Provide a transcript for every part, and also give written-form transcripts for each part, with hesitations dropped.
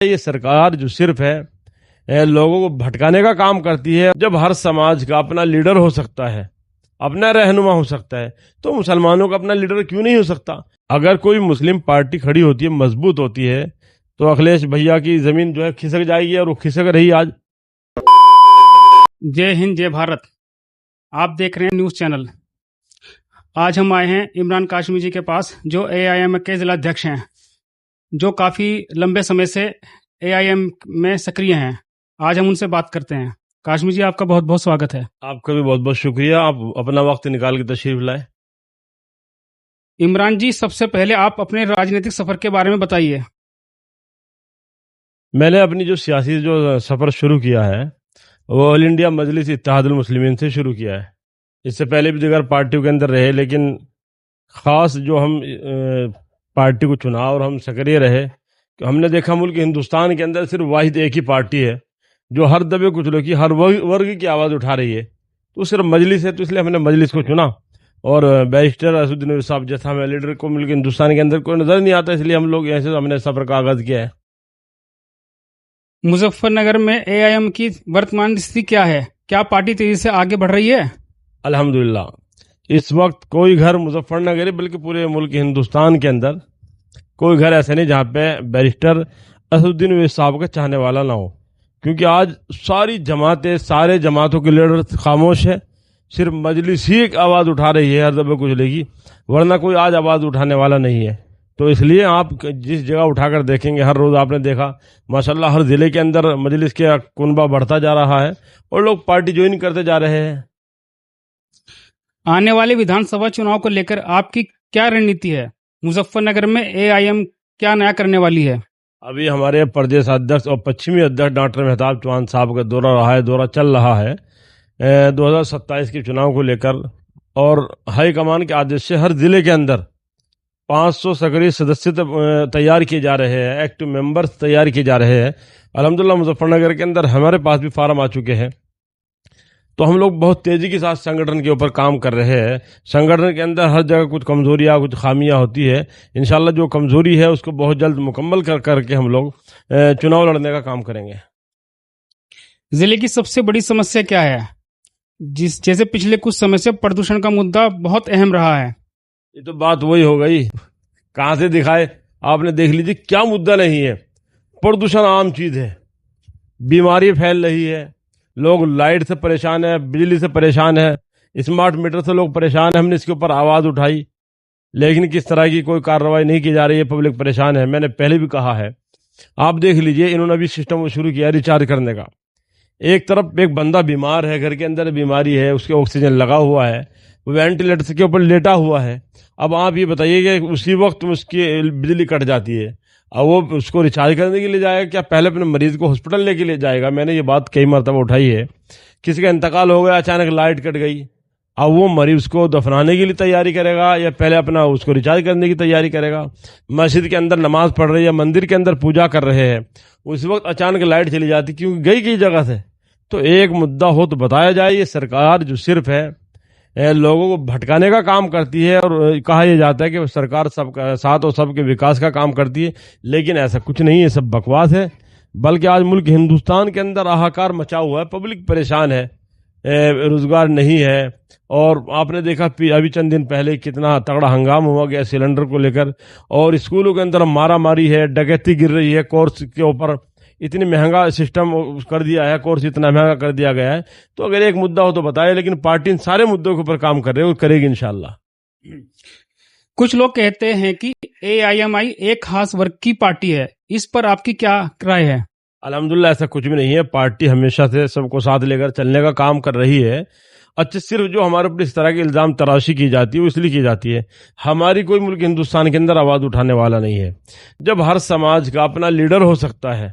یہ سرکار جو صرف ہے لوگوں کو بھٹکانے کا کام کرتی ہے. جب ہر سماج کا اپنا لیڈر ہو سکتا ہے, اپنا رہنما ہو سکتا ہے, تو مسلمانوں کا اپنا لیڈر کیوں نہیں ہو سکتا؟ اگر کوئی مسلم پارٹی کھڑی ہوتی ہے, مضبوط ہوتی ہے, تو اکھلیش بھیا کی زمین جو ہے کھسک جائے گی, اور وہ کھسک رہی آج. جے ہند جے بھارت. آپ دیکھ رہے ہیں نیوز چینل. آج ہم آئے ہیں عمران کاشمی جی کے پاس, جو اے آئی ایم کے ضلع ادھیکش ہیں, جو کافی لمبے سمے سے اے آئی ایم میں سکریہ ہیں. آج ہم ان سے بات کرتے ہیں. کاشمی جی, آپ کا بہت بہت سواگت ہے. آپ کا بھی بہت بہت شکریہ, آپ اپنا وقت نکال کے تشریف لائے. عمران جی, سب سے پہلے آپ اپنے راجنیتک سفر کے بارے میں بتائیے. میں نے اپنی جو سیاسی جو سفر شروع کیا ہے وہ آل انڈیا مجلس اتحاد المسلمین سے شروع کیا ہے. اس سے پہلے بھی دیگر پارٹیوں کے اندر رہے, لیکن خاص جو ہم پارٹی کو چنا اور ہم سکریہ رہے, کہ ہم نے دیکھا ملک ہندوستان کے اندر صرف واحد ایک ہی پارٹی ہے جو ہر دبے کچلوں کی, ہر ورگ کی آواز اٹھا رہی ہے, تو صرف مجلس ہے. تو اس لیے ہم نے مجلس کو چنا, اور بیرسٹر اسد الدین صاحب جیسا ہمیں لیڈر کو ملک ہندوستان کے اندر کوئی نظر نہیں آتا, اس لیے ہم لوگ ایسے ہم نے سفر کا آغاز کیا ہے. مظفر نگر میں اے آئی ایم کی ورتمان استھتی کیا ہے؟ کیا پارٹی تیزی سے آگے بڑھ رہی ہے؟ الحمدللہ اس وقت کوئی گھر مظفر نگر بلکہ پورے ملک ہندوستان کے اندر کوئی گھر ایسا نہیں جہاں پہ بیرسٹر اسد الدین اویسی صاحب کا چاہنے والا نہ ہو, کیونکہ آج ساری جماعتیں, سارے جماعتوں کے لیڈر خاموش ہے. صرف مجلس ہی ایک آواز اٹھا رہی ہے ہر دبے کچلے کی, ورنہ کوئی آج آواز اٹھانے والا نہیں ہے. تو اس لیے آپ جس جگہ اٹھا کر دیکھیں گے, ہر روز آپ نے دیکھا ماشاءاللہ ہر ضلع کے اندر مجلس کے کنبہ بڑھتا جا رہا ہے, اور لوگ پارٹی جوائن کرتے جا رہے ہیں. آنے والے ودھان سبھا چناؤ کو لے کر آپ کی کیا رننیتی ہے؟ مظفر نگر میں اے آئی ایم کیا نیا کرنے والی ہے؟ ابھی ہمارے پردیش ادھیکش اور پچھمی ادھیکش ڈاکٹر مہتاب چوہان صاحب کا دورہ رہا ہے, دورہ چل رہا ہے 2027 کے چناؤ کو لے کر, اور ہائی کمان کے آدیش سے ہر ضلع کے اندر 500 سکریہ سدسیہ تیار کیے جا رہے ہیں, ایکٹیو ممبرز تیار کیے جا رہے ہیں. الحمدللہ مظفر نگر کے اندر ہمارے پاس بھی فارم آ چکے ہیں, تو ہم لوگ بہت تیزی کے ساتھ سنگٹھن کے اوپر کام کر رہے ہیں. سنگٹھن کے اندر ہر جگہ کچھ کمزوریاں, کچھ خامیاں ہوتی ہے. انشاءاللہ جو کمزوری ہے اس کو بہت جلد مکمل کر کے ہم لوگ چناؤ لڑنے کا کام کریں گے. ضلع کی سب سے بڑی سمسیا کیا ہے؟ جیسے پچھلے کچھ سمے سے پردوشن کا مدعا بہت اہم رہا ہے. یہ تو بات وہی ہو گئی, کہاں سے دکھائے آپ نے, دیکھ لیجیے کیا مدعا نہیں ہے. پردوشن عام چیز ہے, بیماری پھیل رہی ہے, لوگ لائٹ سے پریشان ہیں, بجلی سے پریشان ہے, اسمارٹ میٹر سے لوگ پریشان ہیں. ہم نے اس کے اوپر آواز اٹھائی, لیکن کس طرح کی کوئی کارروائی نہیں کی جا رہی ہے, پبلک پریشان ہے. میں نے پہلے بھی کہا ہے, آپ دیکھ لیجئے انہوں نے بھی سسٹم شروع کیا ریچارج کرنے کا. ایک طرف ایک بندہ بیمار ہے, گھر کے اندر بیماری ہے, اس کے آکسیجن لگا ہوا ہے, وینٹیلیٹر کے اوپر لیٹا ہوا ہے. اب آپ یہ بتائیے کہ اسی وقت اس کی بجلی کٹ جاتی ہے, اور وہ اس کو ریچارج کرنے کے لیے جائے گا, کیا پہلے اپنے مریض کو ہاسپٹل لے کے لے جائے گا؟ میں نے یہ بات کئی مرتبہ اٹھائی ہے. کسی کا انتقال ہو گیا, اچانک لائٹ کٹ گئی, اب وہ مریض کو دفنانے کے لیے تیاری کرے گا یا پہلے اپنا اس کو ریچارج کرنے کی تیاری کرے گا؟ مسجد کے اندر نماز پڑھ رہے یا مندر کے اندر پوجا کر رہے ہیں, اس وقت اچانک لائٹ چلی جاتی کیونکہ گئی کئی جگہ سے. تو ایک مدعا ہو تو بتایا جائے. یہ سرکار جو صرف ہے لوگوں کو بھٹکانے کا کام کرتی ہے, اور کہا یہ جاتا ہے کہ سرکار سب کا ساتھ اور سب کے وکاس کا کام کرتی ہے, لیکن ایسا کچھ نہیں, یہ سب بکواس ہے. بلکہ آج ملک ہندوستان کے اندر ہاہکار مچا ہوا ہے, پبلک پریشان ہے, روزگار نہیں ہے. اور آپ نے دیکھا ابھی چند دن پہلے کتنا تگڑا ہنگام ہوا گیا سلنڈر کو لے کر, اور اسکولوں کے اندر مارا ماری ہے, ڈکیتی گر رہی ہے, کورس کے اوپر اتنی مہنگا سسٹم کر دیا ہے, کورس اتنا مہنگا کر دیا گیا ہے. تو اگر ایک مدعا ہو تو بتائے, لیکن پارٹی ان سارے مدعوں کے اوپر کام کر رہے ہے, وہ کرے گی انشاءاللہ. کچھ لوگ کہتے ہیں کہ اے آئی ایم آئی ایک خاص ورگ کی پارٹی ہے, اس پر آپ کی کیا رائے ہے؟ الحمدللہ ایسا کچھ بھی نہیں ہے. پارٹی ہمیشہ سے سب کو ساتھ لے کر چلنے کا کام کر رہی ہے. اچھا, صرف جو ہمارے اوپر اس طرح کے الزام تراشی کی جاتی ہے وہ اس لیے کی جاتی ہے, ہماری کوئی ملک ہندوستان کے اندر آواز اٹھانے والا نہیں ہے. جب ہر سماج کا اپنا لیڈر ہو سکتا ہے,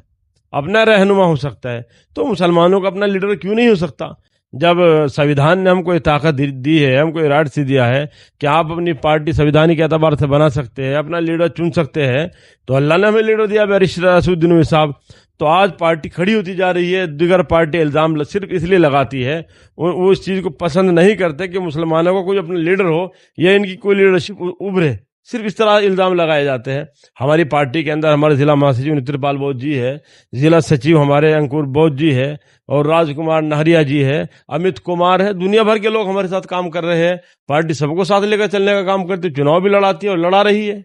اپنا رہنما ہو سکتا ہے, تو مسلمانوں کا اپنا لیڈر کیوں نہیں ہو سکتا؟ جب سویدھان نے ہم کو یہ طاقت دی ہے, ہم کو یہ رائٹ سے دیا ہے کہ آپ اپنی پارٹی سویدھانک اعتبار سے بنا سکتے ہیں, اپنا لیڈر چن سکتے ہیں, تو اللہ نے ہمیں لیڈر دیا بیرسٹر اسد الدین اویسی صاحب. تو آج پارٹی کھڑی ہوتی جا رہی ہے, دیگر پارٹی الزام صرف اس لیے لگاتی ہے, وہ اس چیز کو پسند نہیں کرتے کہ مسلمانوں کا کوئی اپنا لیڈر ہو یا ان کی کوئی لیڈرشپ ابھرے. صرف اس طرح الزام لگائے جاتے ہیں. ہماری پارٹی کے اندر ہمارے ضلع مہاسچیو نتر پال بودھ جی ہے, ضلع سچیو ہمارے انکور بودھ جی ہے, اور راج کمار نہریا جی ہے, امیت کمار ہے. دنیا بھر کے لوگ ہمارے ساتھ کام کر رہے ہیں. پارٹی سب کو ساتھ لے کر چلنے کا کام کرتی ہے, چناؤ بھی لڑاتی ہے اور لڑا رہی ہے.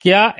کیا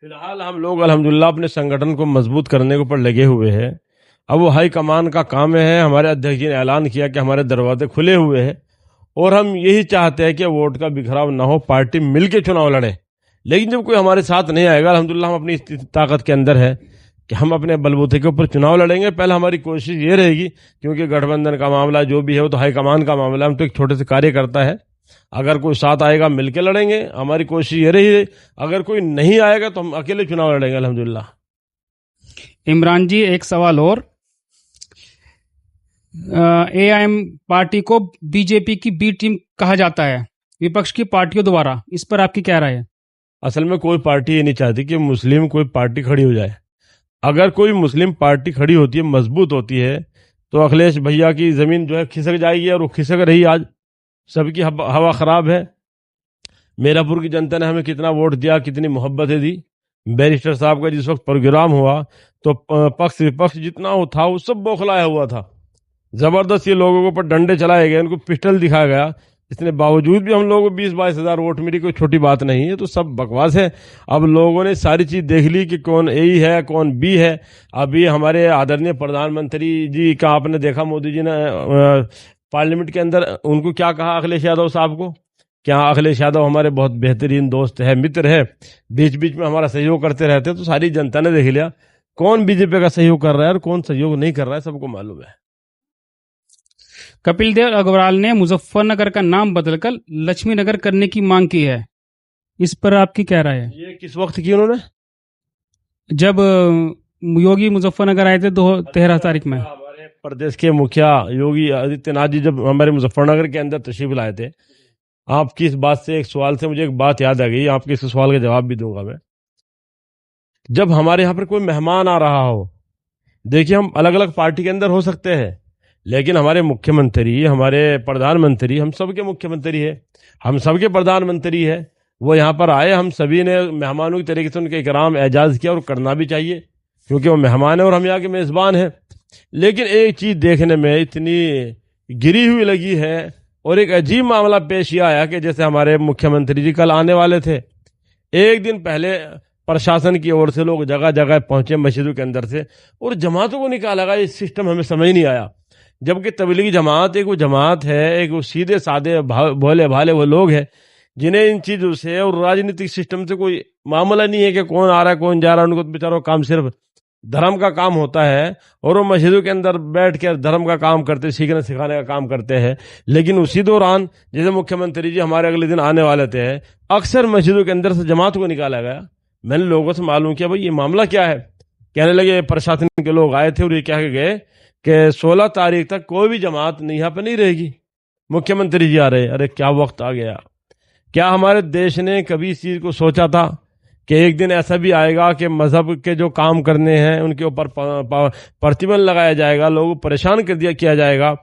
فی الحال ہم لوگ الحمدللہ اپنے سنگٹھن کو مضبوط کرنے کے اوپر لگے ہوئے ہیں. اب وہ ہائی کمان کا کام ہے. ہمارے ادھیکش جی نے اعلان کیا کہ ہمارے دروازے کھلے ہوئے ہیں, اور ہم یہی چاہتے ہیں کہ ووٹ کا بکھراؤ نہ ہو, پارٹی مل کے چناؤ لڑے. لیکن جب کوئی ہمارے ساتھ نہیں آئے گا, الحمدللہ ہم اپنی طاقت کے اندر ہے کہ ہم اپنے بلبوتے کے اوپر چناؤ لڑیں گے. پہلے ہماری کوشش یہ رہے گی, کیونکہ گٹھ بندھن کا معاملہ جو بھی ہے وہ تو ہائی کمان کا معاملہ ہے, ہم تو ایک چھوٹے سے کاریہ کرتا ہے. اگر کوئی ساتھ آئے گا مل کے لڑیں گے. ہماری کوشش یہ رہی, اگر کوئی نہیں آئے گا تو ہم اکیلے چناؤ لڑیں گے الحمدللہ. عمران جی ایک سوال اور, اے آئی ایم پارٹی کو بی جے پی کی بی ٹیم کہا جاتا ہے وپکش کی پارٹیوں دوبارہ, اس پر آپ کی کیا رائے ہے؟ اصل میں کوئی پارٹی یہ نہیں چاہتی کہ مسلم کوئی پارٹی کھڑی ہو جائے. اگر کوئی مسلم پارٹی کھڑی ہوتی ہے, مضبوط ہوتی ہے, تو اکھلیش بھیا کی زمین جو ہے کھسک جائے گی, اور وہ کھسک رہی. آج سب کی ہوا خراب ہے. میرا پور کی جنتا نے ہمیں کتنا ووٹ دیا, کتنی محبتیں دی. بیرسٹر صاحب کا جس وقت پروگرام ہوا تو پکش وپکش جتنا وہ تھا وہ سب بوکھلایا ہوا تھا. زبردست یہ لوگوں کے اوپر ڈنڈے چلائے گئے, ان کو پسٹل دکھایا گیا. اس نے باوجود بھی ہم لوگوں کو 20-22 ہزار ووٹ ملی. کوئی چھوٹی بات نہیں ہے, تو سب بکواس ہے. اب لوگوں نے ساری چیز دیکھ لی کہ کون اے ہے کون بی ہے. ابھی ہمارے آدرنیہ پردھان منتری جی کا آپ نے دیکھا, مودی جی نے پارلیمنٹ کے اندر ان کو کیا کہا, اکھلیش یادو صاحب کو. کیا اکھلیش یادو ہمارے بہت بہترین دوست ہے, متر ہے, بیچ بیچ میں ہمارا سہیوگ کرتے رہتے ہیں. تو ساری جنتا نے دیکھ لیا کون بی جے پی کا سہیوگ کر رہا ہے اور کون سہیوگ نہیں کر رہا ہے, سب کو معلوم ہے. کپل دیو اگروال نے مظفر نگر کا نام بدل کر لکشمی نگر کرنے کی مانگ کی ہے, اس پر آپ کی کیا رائے ہے؟ یہ کس وقت کی انہوں نے؟ جب یوگی مظفر نگر آئے تھے 13 تاریخ میں. ہمارے پردیش کے مکھیا یوگی آدتیہ ناتھ جی جب ہمارے مظفر نگر کے اندر تشریف لائے تھے, آپ کی اس بات سے ایک سوال سے مجھے ایک بات یاد آ گئی, آپ کے اس سوال کا جواب بھی دوں گا میں. جب ہمارے یہاں پر کوئی مہمان آ رہا ہو, دیکھیے ہم الگ الگ پارٹی کے اندر ہو سکتے ہیں, لیکن ہمارے مکھیہ منتری, ہمارے پردھان منتری, ہم سب کے مکھیہ منتری ہے, ہم سب کے پردھان منتری ہے, وہ یہاں پر آئے. ہم سبھی نے مہمانوں کی طریقے سے ان کے اکرام اعزاز کیا, اور کرنا بھی چاہیے کیونکہ وہ مہمان ہیں اور ہم یہاں کے میزبان ہیں. لیکن ایک چیز دیکھنے میں اتنی گری ہوئی لگی ہے, اور ایک عجیب معاملہ پیش یہ آیا کہ جیسے ہمارے مکھیہ منتری جی کل آنے والے تھے, ایک دن پہلے پرشاسن کی اور سے لوگ جگہ جگہ پہنچے مسجدوں کے اندر سے, اور جماعتوں کو نکالا گیا. اس سسٹم ہمیں سمجھ نہیں آیا. جبکہ تبلیغی جماعت ایک وہ جماعت ہے, ایک وہ سیدھے سادے بھولے بھالے وہ لوگ ہیں جنہیں ان چیزوں سے اور راجنیتک سسٹم سے کوئی معاملہ نہیں ہے کہ کون آ رہا ہے کون جا رہا ہے. ان کو بیچاروں کام صرف دھرم کا کام ہوتا ہے, اور وہ مسجدوں کے اندر بیٹھ کے دھرم کا کام کرتے, سیکھنے سکھانے کا کام کرتے ہیں. لیکن اسی دوران جیسے مکھیہ منتری جی ہمارے اگلے دن آنے والے تھے, اکثر مسجدوں کے اندر سے جماعت کو نکالا گیا. میں نے لوگوں سے معلوم کیا بھائی یہ معاملہ کیا ہے. کہنے لگے پرشاسن کے لوگ آئے تھے اور یہ کہہ کے گئے کہ 16 تاریخ تک کوئی بھی جماعت نہیں یہاں پہ نہیں رہے گی. مکھیہ منتری جی آ رہے. ارے کیا وقت آ گیا. کیا ہمارے دیش نے کبھی اس چیز کو سوچا تھا کہ ایک دن ایسا بھی آئے گا کہ مذہب کے جو کام کرنے ہیں ان کے اوپر پرتیبند لگایا جائے گا, لوگوں کو پریشان کیا جائے گا.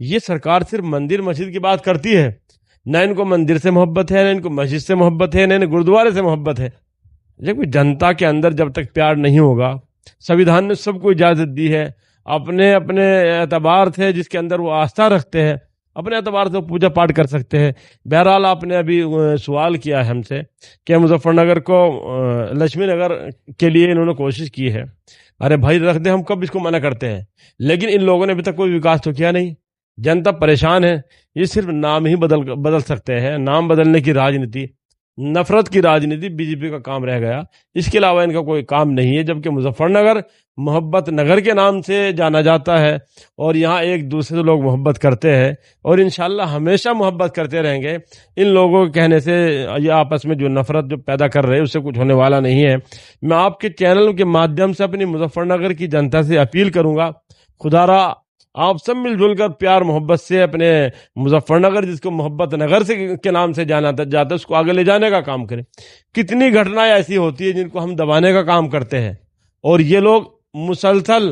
یہ سرکار صرف مندر مسجد کی بات کرتی ہے, نہ ان کو مندر سے محبت ہے, نہ ان کو مسجد سے محبت ہے, نہ انہیں گرودوارے سے محبت ہے. جب جنتا کے اندر جب تک پیار نہیں ہوگا, سنویدھان نے سب کو اجازت دی ہے, اپنے اپنے اعتبار سے جس کے اندر وہ آستھا رکھتے ہیں اپنے اعتبار سے پوجا پاٹ کر سکتے ہیں. بہرحال آپ نے ابھی سوال کیا ہے ہم سے کہ مظفر نگر کو لکشمی نگر کے لیے انہوں نے کوشش کی ہے. ارے بھائی رکھ دیں, ہم کب اس کو منع کرتے ہیں, لیکن ان لوگوں نے ابھی تک کوئی وکاس تو کیا نہیں. جنتا پریشان ہے. یہ صرف نام ہی بدل سکتے ہیں. نام بدلنے کی راجنیتی, نفرت کی راجنیتی بی جے پی کا کام رہ گیا. اس کے علاوہ ان کا کوئی کام نہیں ہے. جبکہ مظفر نگر محبت نگر کے نام سے جانا جاتا ہے, اور یہاں ایک دوسرے سے لوگ محبت کرتے ہیں, اور انشاءاللہ ہمیشہ محبت کرتے رہیں گے. ان لوگوں کے کہنے سے یہ آپس میں جو نفرت جو پیدا کر رہے ہیں اس سے کچھ ہونے والا نہیں ہے. میں آپ کے چینل کے مادھیم سے اپنی مظفر نگر کی جنتا سے اپیل کروں گا, خدا را آپ سب مل جل کر پیار محبت سے اپنے مظفر نگر, جس کو محبت نگر سے کے نام سے جانا جاتا ہے, اس کو آگے لے جانے کا کام کریں. کتنی گھٹنائیں ایسی ہوتی ہیں جن کو ہم دبانے کا کام کرتے ہیں, اور یہ لوگ مسلسل